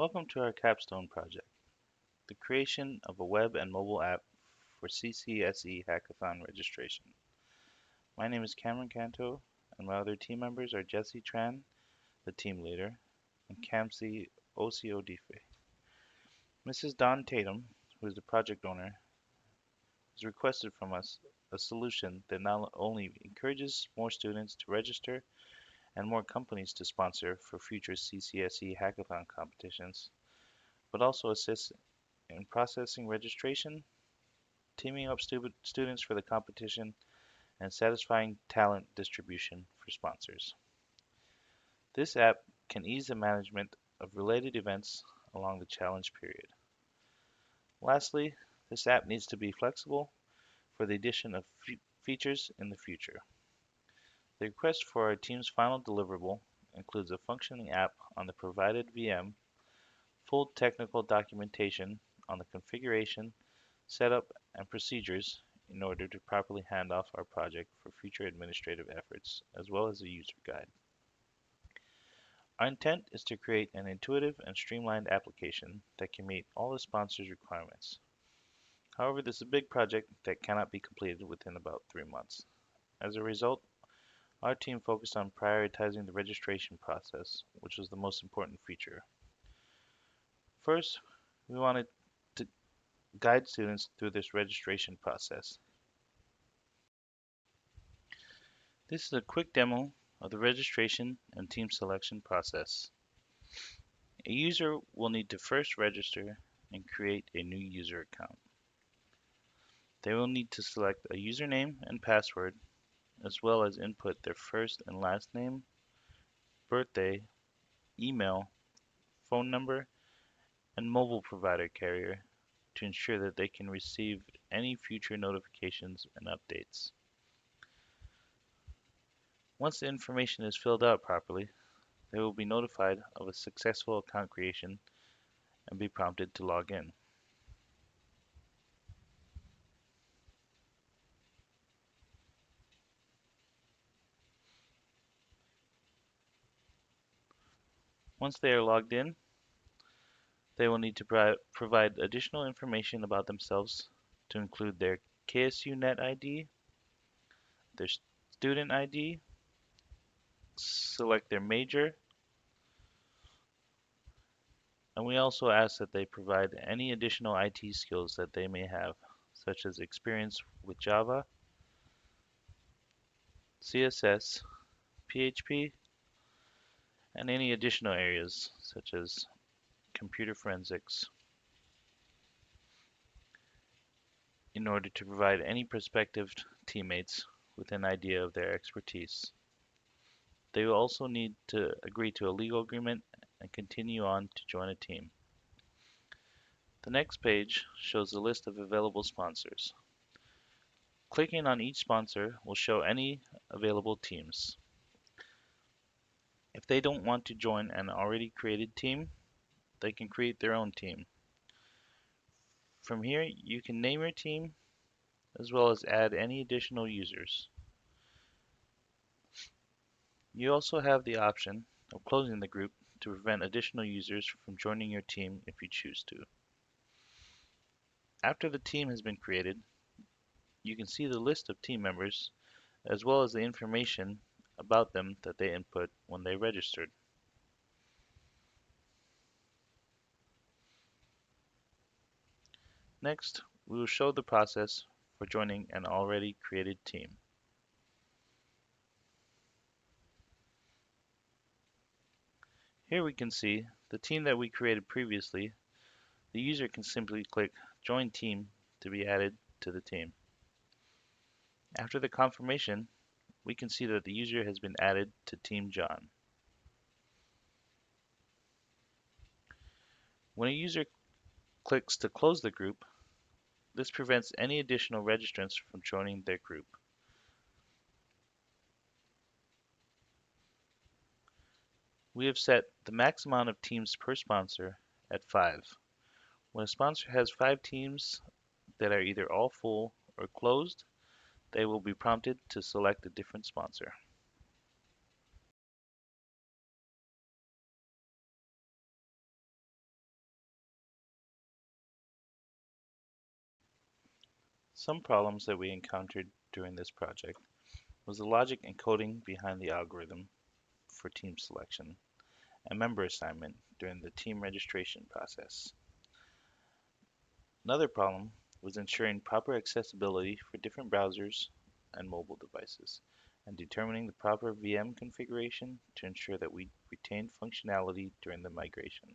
Welcome to our capstone project, the creation of a web and mobile app for CCSE Hackathon registration. My name is Cameron Canto, and my other team members are Jesse Tran, the team leader, and Kamsi Osiodife. Mrs. Dawn Tatum, who is the project owner, has requested from us a solution that not only encourages more students to register and more companies to sponsor for future CCSE Hackathon competitions, but also assists in processing registration, teaming up students for the competition, and satisfying talent distribution for sponsors. This app can ease the management of related events along the challenge period. Lastly, this app needs to be flexible for the addition of features in the future. The request for our team's final deliverable includes a functioning app on the provided VM, full technical documentation on the configuration, setup, and procedures in order to properly hand off our project for future administrative efforts, as well as a user guide. Our intent is to create an intuitive and streamlined application that can meet all the sponsors' requirements. However, this is a big project that cannot be completed within about 3 months. As a result, our team focused on prioritizing the registration process, which was the most important feature. First, we wanted to guide students through this registration process. This is a quick demo of the registration and team selection process. A user will need to first register and create a new user account. They will need to select a username and password, as well as input their first and last name, birthday, email, phone number, and mobile provider carrier to ensure that they can receive any future notifications and updates. Once the information is filled out properly, they will be notified of a successful account creation and be prompted to log in. Once they are logged in, they will need to provide additional information about themselves to include their KSUNet ID, their student ID, select their major, and we also ask that they provide any additional IT skills that they may have, such as experience with Java, CSS, PHP, and any additional areas such as computer forensics in order to provide any prospective teammates with an idea of their expertise. They will also need to agree to a legal agreement and continue on to join a team. The next page shows the list of available sponsors. Clicking on each sponsor will show any available teams. If they don't want to join an already created team, they can create their own team. From here, you can name your team as well as add any additional users. You also have the option of closing the group to prevent additional users from joining your team if you choose to. After the team has been created, you can see the list of team members as well as the information about them that they input when they registered. Next, we will show the process for joining an already created team. Here we can see the team that we created previously. The user can simply click Join Team to be added to the team. After the confirmation, we can see that the user has been added to Team John. When a user clicks to close the group, this prevents any additional registrants from joining their group. We have set the max amount of teams per sponsor at 5. When a sponsor has 5 teams that are either all full or closed, they will be prompted to select a different sponsor. Some problems that we encountered during this project was the logic and coding behind the algorithm for team selection and member assignment during the team registration process. Another problem was ensuring proper accessibility for different browsers and mobile devices, and determining the proper VM configuration to ensure that we retained functionality during the migration.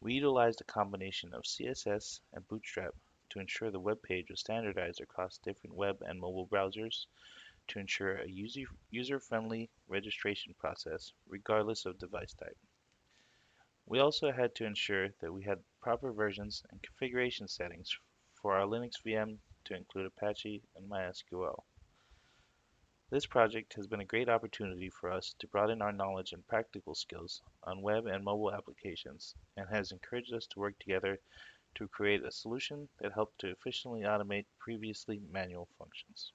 We utilized a combination of CSS and Bootstrap to ensure the web page was standardized across different web and mobile browsers to ensure a user-friendly registration process regardless of device type. We also had to ensure that we had proper versions and configuration settings for our Linux VM to include Apache and MySQL. This project has been a great opportunity for us to broaden our knowledge and practical skills on web and mobile applications and has encouraged us to work together to create a solution that helped to efficiently automate previously manual functions.